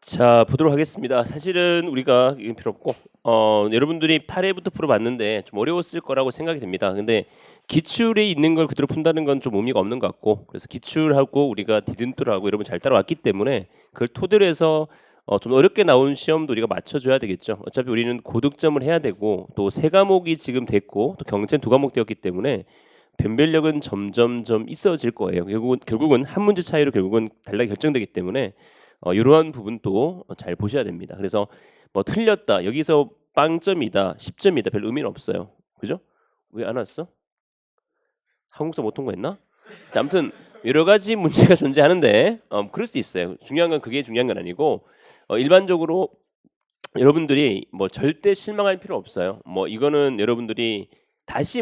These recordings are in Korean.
자, 보도록 하겠습니다. 사실은 우리가 이건 필요 없고 여러분들이 8회부터 풀어봤는데 좀 어려웠을 거라고 생각이 됩니다. 근데 기출이 있는 걸 그대로 푼다는 건 좀 의미가 없는 것 같고, 그래서 기출하고 우리가 디딤돌하고 여러분 잘 따라왔기 때문에 그걸 토대로 해서 좀 어렵게 나온 시험도 우리가 맞춰줘야 되겠죠. 어차피 우리는 고득점을 해야 되고, 또 세 과목이 지금 됐고 또 경제는 두 과목 되었기 때문에 변별력은 점점점 있어질 거예요. 결국은 한 문제 차이로 결국은 달라게 결정되기 때문에 이러한 부분도 잘 보셔야 됩니다. 그래서 뭐 틀렸다, 여기서 빵점이다, 10점이다 별 의미는 없어요. 그죠? 왜 안 왔어? 한국사 못 통과했나? 자, 아무튼 여러 가지 문제가 존재하는데 그럴 수 있어요. 중요한 건 그게 중요한 건 아니고, 일반적으로 여러분들이 뭐 절대 실망할 필요 없어요. 뭐 이거는 여러분들이 다시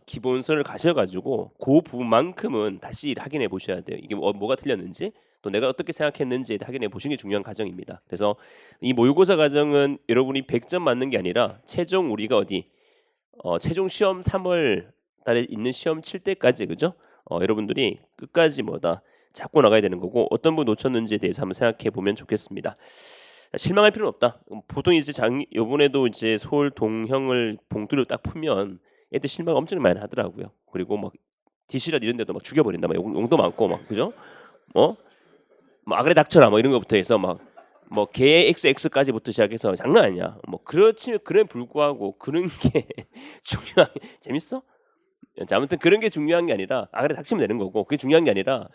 기본서를 가셔가지고 그 부분만큼은 다시 확인해 보셔야 돼요. 이게 뭐가 틀렸는지, 또 내가 어떻게 생각했는지 확인해 보시는 게 중요한 과정입니다. 그래서 이 모의고사 과정은 여러분이 100점 맞는 게 아니라 최종 우리가 최종 시험 3월 달에 있는 시험 칠 때까지, 그죠? 여러분들이 끝까지 잡고 나가야 되는 거고, 어떤 분 놓쳤는지에 대해서 한번 생각해 보면 좋겠습니다. 실망할 필요는 없다. 보통 이제 요번에도 이제 서울 동형을 봉투를 딱 풀면 애들 실망 엄청 많이 하더라고요. 그리고 막 디시랏 이런 데도 막 죽여버린다, 막 용도 많고, 막 그죠? 뭐 아그래 닥쳐라 뭐 이런 것부터 해서 개 XX까지부터 시작해서 장난 아니야. 그렇지만 그래 불구하고 그런 게 중요한, 재밌어? 자, 아무튼 그런 게 중요한 게 아니라 아그래 닥치면 되는 거고, 그게 중요한 게 아니라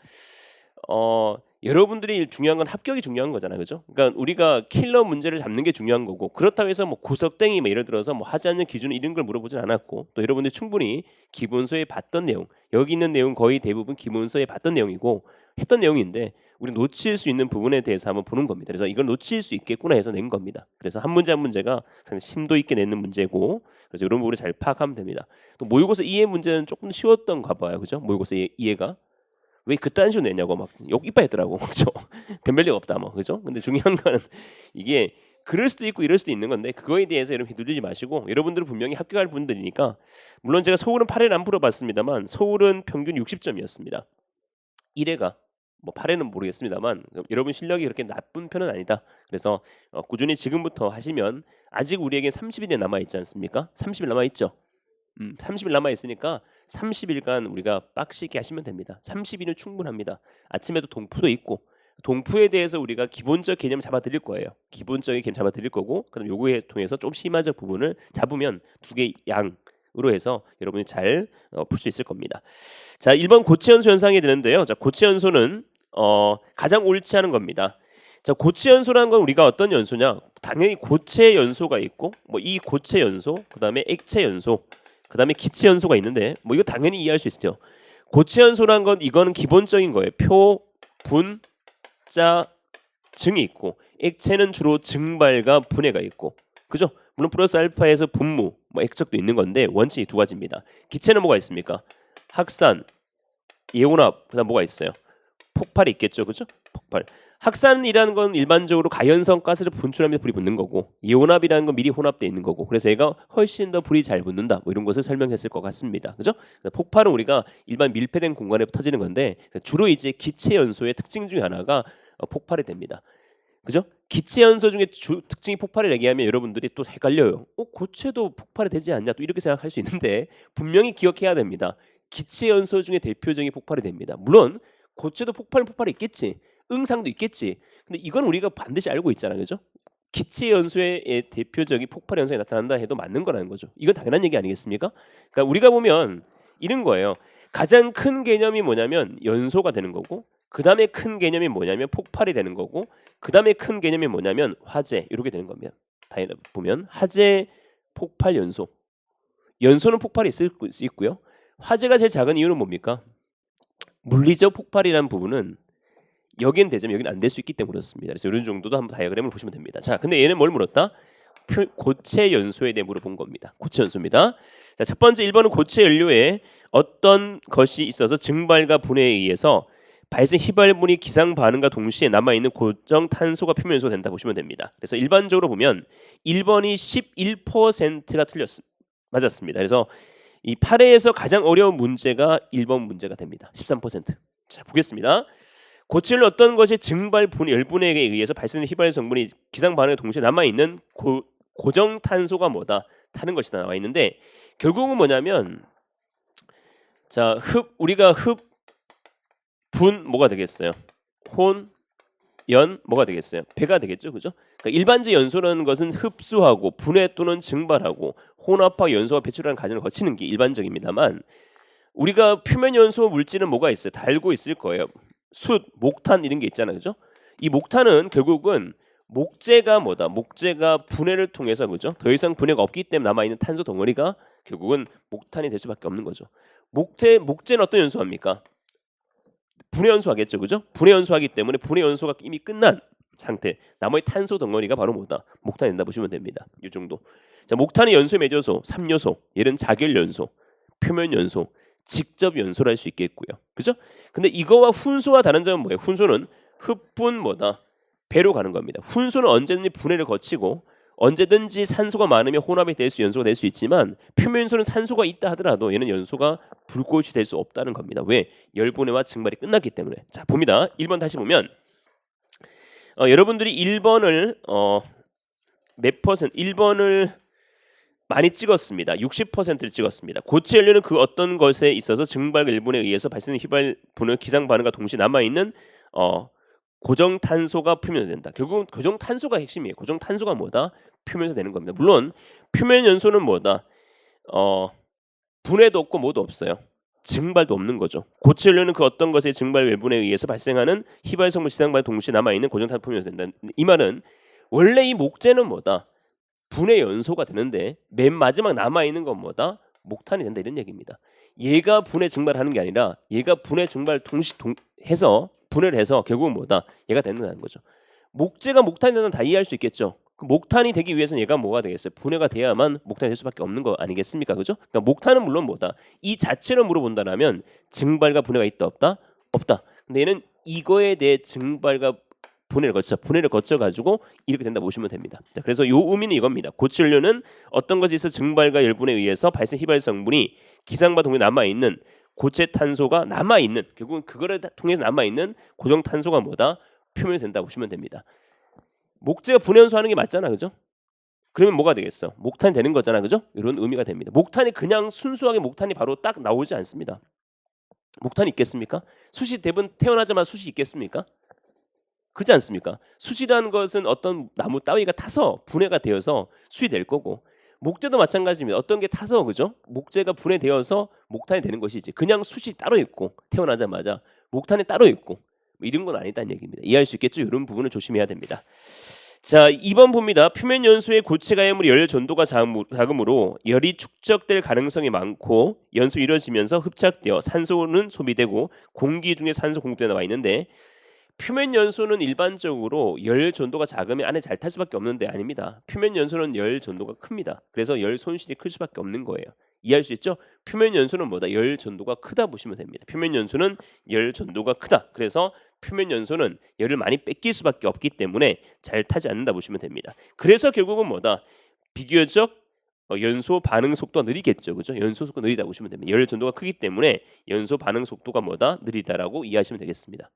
여러분들이 중요한 건 합격이 중요한 거잖아요, 그죠? 그러니까 우리가 킬러 문제를 잡는 게 중요한 거고, 그렇다고 해서 구석땡이 예를 들어서 하지 않는 기준 이런 걸 물어보진 않았고, 또 여러분들이 충분히 기본서에 봤던 내용, 여기 있는 내용 거의 대부분 기본서에 봤던 내용이고 했던 내용인데, 우리 놓칠 수 있는 부분에 대해서 한번 보는 겁니다. 그래서 이걸 놓칠 수 있겠구나 해서 낸 겁니다. 그래서 한 문제 한 문제가 상당히 심도 있게 내는 문제고, 그래서 이런 부분을 잘 파악하면 됩니다. 또 모의고사 이해 문제는 조금 쉬웠던가 봐요, 그죠? 모의고사 이해가 왜 그딴 식으로 냈냐고 막 욕 이빠했더라고. 그죠? 변별력 없다 뭐, 그죠? 근데 중요한 거는 이게 그럴 수도 있고 이럴 수도 있는 건데, 그거에 대해서 여러분 휘둘리지 마시고, 여러분들은 분명히 합격할 분들이니까. 물론 제가 서울은 8회는 안 풀어봤습니다만 서울은 평균 60점이었습니다. 1회가 8회는 모르겠습니다만 여러분 실력이 그렇게 나쁜 편은 아니다. 그래서 꾸준히 지금부터 하시면, 아직 우리에게 30일이 남아 있지 않습니까? 30일 남아 있죠. 30일 남아 있으니까 30일간 우리가 빡시게 하시면 됩니다. 30일은 충분합니다. 아침에도 동푸도 있고, 동푸에 대해서 우리가 기본적 개념을 잡아드릴 거예요. 기본적인 개념 잡아드릴 거고, 그다음 요거에 통해서 좀 심화적 부분을 잡으면 두 개 양으로 해서 여러분이 잘 풀 수 있을 겁니다. 자, 1번 고체연소 현상이 되는데요. 자, 고체연소는 가장 옳지 않은 겁니다. 자, 고체연소라는 건 우리가 어떤 연소냐? 당연히 고체 연소가 있고, 이 고체 연소, 그다음에 액체 연소, 그다음에 기체 연소가 있는데, 이거 당연히 이해할 수 있죠. 고체 연소란 건 이거는 기본적인 거예요. 표, 분, 자, 증이 있고, 액체는 주로 증발과 분해가 있고, 그죠? 물론 플러스 알파에서 분무, 액적도 있는 건데 원칙이 두 가지입니다. 기체는 뭐가 있습니까? 확산, 이온합, 그다음 뭐가 있어요? 폭발이 있겠죠, 그죠? 폭발. 확산이라는 건 일반적으로 가연성 가스를 분출하면서 불이 붙는 거고, 이온합이라는 건 미리 혼합되어 있는 거고, 그래서 얘가 훨씬 더 불이 잘 붙는다, 이런 것을 설명했을 것 같습니다, 그죠? 폭발은 우리가 일반 밀폐된 공간에 터지는 건데, 주로 이제 기체 연소의 특징 중에 하나가 폭발이 됩니다, 그죠? 기체 연소 중에 특징이 폭발을 얘기하면 여러분들이 또 헷갈려요. 고체도 폭발이 되지 않냐, 또 이렇게 생각할 수 있는데, 분명히 기억해야 됩니다. 기체 연소 중에 대표적인 폭발이 됩니다. 물론 고체도 폭발이 있겠지, 응상도 있겠지. 근데 이건 우리가 반드시 알고 있잖아요, 그죠? 기체 연소의 대표적인 폭발 현상이 나타난다 해도 맞는 거라는 거죠. 이건 당연한 얘기 아니겠습니까? 그러니까 우리가 보면 이런 거예요. 가장 큰 개념이 뭐냐면 연소가 되는 거고, 그 다음에 큰 개념이 뭐냐면 폭발이 되는 거고, 그 다음에 큰 개념이 뭐냐면 화재, 이렇게 되는 겁니다. 다 보면 화재, 폭발, 연소. 연소는 폭발이 있을 수 있고요. 화재가 제일 작은 이유는 뭡니까? 물리적 폭발이라는 부분은 여긴 되지만 여긴 안 될 수 있기 때문에 그렇습니다. 그래서 이런 정도도 한번 다이어그램을 보시면 됩니다. 자, 근데 얘는 뭘 물었다? 고체 연소에 대해 물어본 겁니다. 고체 연소입니다. 자, 첫 번째 1번은 고체 연료에 어떤 것이 있어서 증발과 분해에 의해서 발생 휘발분이 기상 반응과 동시에 남아 있는 고정 탄소가 표면 연소가 된다 보시면 됩니다. 그래서 일반적으로 보면 1번이 11%가 맞았습니다. 그래서 이 8회에서 가장 어려운 문제가 1번 문제가 됩니다. 13%. 자, 보겠습니다. 고체는 어떤 것이 증발 분 열분해에 의해서 발생된 휘발 성분이 기상 반응에 동시에 남아 있는 고정 탄소가 뭐다? 타는 것이다 나와 있는데 결국은 뭐냐면 자, 우리가 분 뭐가 되겠어요? 혼, 연 뭐가 되겠어요? 배가 되겠죠, 그죠? 그러니까 일반적 연소라는 것은 흡수하고 분해 또는 증발하고 혼합화 연소와 배출하는 과정을 거치는 게 일반적입니다만 우리가 표면 연소 물질은 뭐가 있어요? 달고 있을 거예요. 숯, 목탄 이런 게 있잖아요, 그죠? 이 목탄은 결국은 목재가 뭐다? 목재가 분해를 통해서 그죠? 더 이상 분해가 없기 때문에 남아 있는 탄소 덩어리가 결국은 목탄이 될 수밖에 없는 거죠. 목재는 어떤 연소합니까? 분해 연소하겠죠, 그죠? 분해 연소하기 때문에 분해 연소가 이미 끝난 상태. 나머지 탄소 덩어리가 바로 뭐다? 목탄이 된다 보시면 됩니다. 이 정도. 자, 목탄의 연소의 매조소 3요소. 얘는 자결 연소, 표면 연소, 직접 연소를 할 수 있겠고요. 그죠? 근데 이거와 훈소와 다른 점은 뭐예요? 훈소는 흡분 뭐다? 배로 가는 겁니다. 훈소는 언제든지 분해를 거치고 언제든지 산소가 많으면 혼합이 될 수 연소가 될 수 있지만 표면연소는 산소가 있다 하더라도 얘는 연소가 불꽃이 될 수 없다는 겁니다. 왜? 열분해와 증발이 끝났기 때문에. 자, 봅니다. 1번 다시 보면 여러분들이 1번을 몇 퍼센트 1번을 많이 찍었습니다. 60%를 찍었습니다. 고체 연료는 그 어떤 것에 있어서 증발 열분에 의해서 발생된 휘발 분해 기상 반응과 동시에 남아 있는 고정 탄소가 표면에서 된다. 결국은 고정 탄소가 핵심이에요. 고정 탄소가 뭐다? 표면에서 되는 겁니다. 물론 표면 연소는 뭐다? 분해도 없고 뭐도 없어요. 증발도 없는 거죠. 고체 연료는 그 어떤 것의 증발 외분에 의해서 발생하는 휘발 성분 시상 반응 동시에 남아 있는 고정 탄소 표면에서 된다. 이 말은 원래 이 목재는 뭐다? 분해 연소가 되는데 맨 마지막 남아 있는 건 뭐다? 목탄이 된다 이런 얘기입니다. 얘가 분해 증발하는 게 아니라 얘가 분해 증발 해서 분해를 해서 결국은 뭐다? 얘가 된다는 거죠. 목재가 목탄이 되는 다 이해할 수 있겠죠. 그 목탄이 되기 위해서는 얘가 뭐가 되겠어요? 분해가 돼야만 목탄이 될 수밖에 없는 거 아니겠습니까? 그죠? 그러니까 목탄은 물론 뭐다? 이 자체로 물어본다라면 증발과 분해가 있다 없다? 없다. 근데 얘는 이거에 대해 증발과 분해를 거쳐 가지고 이렇게 된다 보시면 됩니다. 자, 그래서 요 의미는 이겁니다. 고체 연료는 어떤 것이 있어 증발과 열분에 의해서 발생 휘발 성분이 기상과 동시에 남아 있는 고체 탄소가 남아 있는 결국은 그거를 통해서 남아 있는 고정 탄소가 뭐다? 표면이 된다 보시면 됩니다. 목재가 분해 연소하는 게 맞잖아, 그죠? 그러면 뭐가 되겠어? 목탄이 되는 거잖아, 그죠? 이런 의미가 됩니다. 목탄이 그냥 순수하게 목탄이 바로 딱 나오지 않습니다. 목탄이 있겠습니까? 숯이 대부분 태어나자마자 숯이 있겠습니까? 그렇지 않습니까? 숯이라는 것은 어떤 나무 따위가 타서 분해가 되어서 숯이 될 거고 목재도 마찬가지입니다. 어떤 게 타서 그죠? 목재가 분해되어서 목탄이 되는 것이지 그냥 숯이 따로 있고 태어나자마자 목탄이 따로 있고 뭐 이런 건 아니다는 얘기입니다. 이해할 수 있겠죠? 이런 부분을 조심해야 됩니다. 자, 2번 봅니다. 표면 연소의 고체 가염물이 열 전도가 작으므로 열이 축적될 가능성이 많고 연소 이루어지면서 흡착되어 산소는 소비되고 공기 중에 산소 공급되어 나와 있는데 표면 연소는 일반적으로 열 전도가 작으면 안에 잘 탈 수밖에 없는데 아닙니다. 표면 연소는 열 전도가 큽니다. 그래서 열 손실이 클 수밖에 없는 거예요. 이해할 수 있죠? 표면 연소는 뭐다? 열 전도가 크다 보시면 됩니다. 표면 연소는 열 전도가 크다. 그래서 표면 연소는 열을 많이 뺏길 수밖에 없기 때문에 잘 타지 않는다 보시면 됩니다. 그래서 결국은 뭐다? 비교적 연소 반응 속도가 느리겠죠, 그죠? 연소 속도가 느리다 보시면 됩니다. 열 전도가 크기 때문에 연소 반응 속도가 뭐다? 느리다라고 이해하시면 되겠습니다.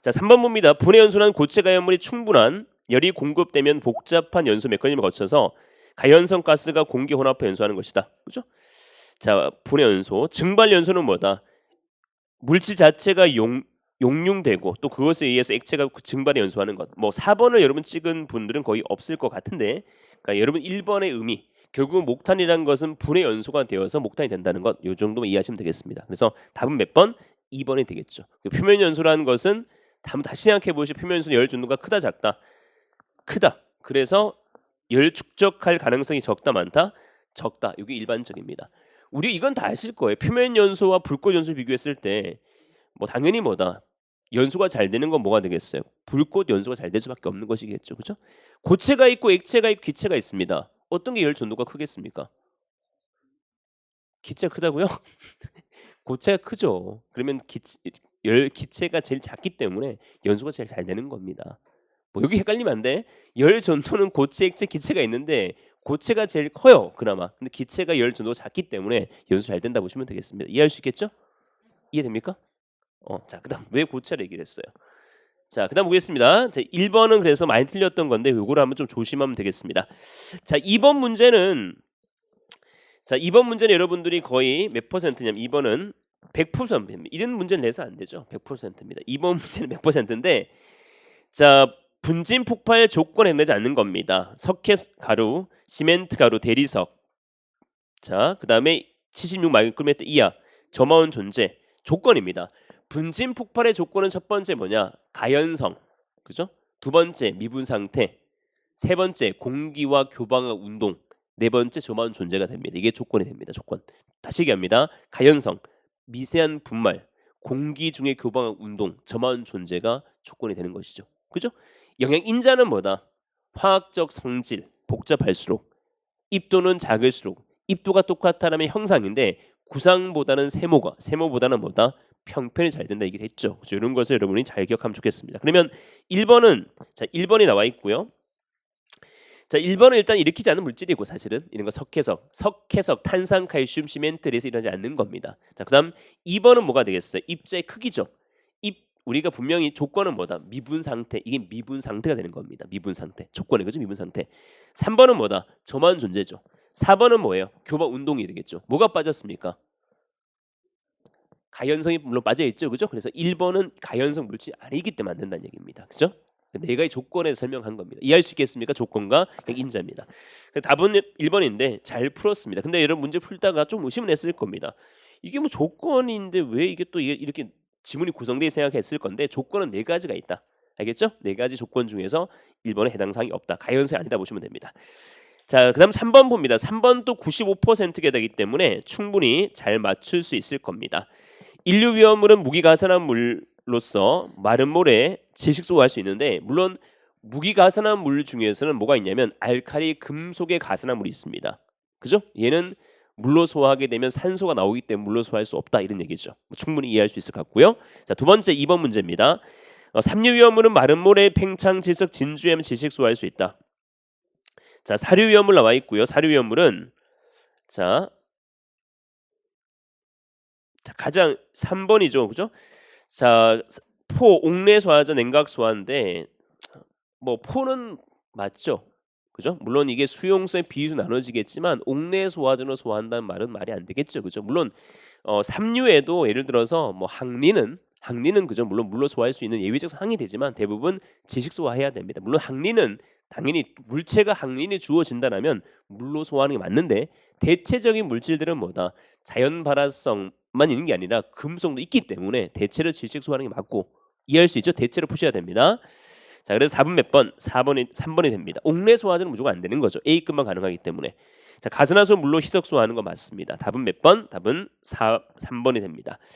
자, 3번 봅니다. 분해 연소는 고체 가연물이 충분한 열이 공급되면 복잡한 연소 메커니즘을 거쳐서 가연성 가스가 공기 혼합해 연소하는 것이다. 그죠? 자, 분해 연소, 증발 연소는 뭐다? 물질 자체가 용융되고 또 그것에 의해서 액체가 증발해 연소하는 것. 뭐 4번을 여러분 찍은 분들은 거의 없을 것 같은데, 그러니까 여러분 1번의 의미, 결국 목탄이라는 것은 분해 연소가 되어서 목탄이 된다는 것, 이 정도만 이해하시면 되겠습니다. 그래서 답은 몇 번? 2번이 되겠죠. 표면 연소라는 것은 한번 다시 생각해 보시면 표면 연소는 열 전도가 크다 작다? 크다. 그래서 열 축적할 가능성이 적다 많다? 적다. 이게 일반적입니다. 우리 이건 다 아실 거예요. 표면 연소와 불꽃 연소 비교했을 때 뭐 당연히 뭐다? 연소가 잘 되는 건 뭐가 되겠어요? 불꽃 연소가 잘 될 수밖에 없는 것이겠죠. 그렇죠? 고체가 있고 액체가 있고 기체가 있습니다. 어떤 게 열 전도가 크겠습니까? 기체가 크다고요? 고체가 크죠. 그러면 기체가 제일 작기 때문에 연소가 제일 잘 되는 겁니다. 뭐 여기 헷갈리면 안 돼. 열 전도는 고체, 액체, 기체가 있는데 고체가 제일 커요. 그나마. 근데 기체가 열 전도가 작기 때문에 연소 잘 된다 보시면 되겠습니다. 이해할 수 있겠죠? 이해됩니까? 자, 그다음 왜 고체를 얘기를 했어요? 자, 그다음 보겠습니다. 자, 1번은 그래서 많이 틀렸던 건데 요거를 한번 좀 조심하면 되겠습니다. 자, 2번 문제는 여러분들이 거의 몇 퍼센트냐면 2번은 100%입니다. 이런 문제를 내서 안 되죠. 100%입니다. 2번 문제는 100%인데 자, 분진 폭발 조건에 해당되지 않는 겁니다. 석회 가루, 시멘트 가루, 대리석. 자, 그다음에 76마이크로미터 이하 저마운 존재 조건입니다. 분진 폭발의 조건은 첫 번째 뭐냐? 가연성. 그죠? 두 번째 미분 상태. 세 번째 공기와 교방학 운동. 네 번째 저마운 존재가 됩니다. 이게 조건이 됩니다. 조건. 다시 얘기합니다. 가연성, 미세한 분말, 공기 중의 교방학 운동, 저마운 존재가 조건이 되는 것이죠. 그죠? 영양 인자는 뭐다? 화학적 성질, 복잡할수록 입도는 작을수록 입도가 똑같다면 형상인데 구상보다는 세모보다는 뭐다? 평편이 잘 된다 얘기를 했죠. 그렇죠? 이런 것을 여러분이 잘 기억하면 좋겠습니다. 그러면 1번은 1번이 나와 있고요. 자, 1번은 일단 일으키지 않는 물질이고 사실은 이런 거 석회석, 탄산, 칼슘, 시멘트에서 일어나지 않는 겁니다. 자, 그다음 2번은 뭐가 되겠어요? 입자의 크기죠. 우리가 분명히 조건은 뭐다? 미분 상태. 이게 미분 상태가 되는 겁니다. 미분 상태. 조건이 그죠? 미분 상태. 3번은 뭐다? 저마운 존재죠. 4번은 뭐예요? 교방 운동이 되겠죠. 뭐가 빠졌습니까? 가연성이 물론 빠져 있죠. 그죠? 그래서 1번은 가연성 물질이 아니기 때문에 안 된다는 얘기입니다. 그죠? 네 가지 조건에 설명한 겁니다. 이해할 수 있겠습니까? 조건과 인자입니다. 답은 1번인데 잘 풀었습니다. 근데 여러분 문제 풀다가 좀 의심을 했을 겁니다. 이게 뭐 조건인데 왜 이게 또 이렇게 지문이 구성되어 생각했을 건데 조건은 네 가지가 있다. 알겠죠? 네 가지 조건 중에서 1번에 해당 사항이 없다. 가연성이 아니다 보시면 됩니다. 자, 그다음 3번 봅니다. 3번도 95%가 되기 때문에 충분히 잘 맞출 수 있을 겁니다. 인류 위험물은 무기가산한 물로서 마른 모래 질식소화할 수 있는데 물론 무기가산한 물 중에서는 뭐가 있냐면 알칼리 금속의 가산한 물이 있습니다. 그죠? 얘는 물로 소화하게 되면 산소가 나오기 때문에 물로 소화할 수 없다 이런 얘기죠. 충분히 이해할 수 있을 것 같고요. 자, 두 번째 2번 문제입니다. 삼류 위험물은 마른 모래, 팽창, 질석, 진주에만 질식 소화할 수 있다. 자, 사류 위험물 나와 있고요. 사류 위험물은 자 가장 3번이죠. 그죠? 자, 옥내 소화죠. 냉각 소화인데 뭐 포는 맞죠. 그죠? 물론 이게 수용성 비율이 나눠지겠지만 옥내 소화전으로 소화한다는 말은 말이 안 되겠죠. 그죠? 물론 삼류에도 예를 들어서 뭐 항리는 그죠? 물론 물로 소화할 수 있는 예외적 사항이 되지만 대부분 질식 소화해야 됩니다. 물론 항리는 당연히 물체가 항린이 주어진다라면 물로 소화하는 게 맞는데 대체적인 물질들은 뭐다? 자연 발화성만 있는 게 아니라 금속도 있기 때문에 대체로 질식 소화하는 게 맞고 이해할 수 있죠? 대체로 푸셔야 됩니다. 자, 그래서 답은 몇 번? 3번이 됩니다. 옥내 소화제는 무조건 안 되는 거죠. A급만 가능하기 때문에. 자, 가스나소 물로 희석 소화하는 거 맞습니다. 답은 몇 번? 답은 3번이 됩니다.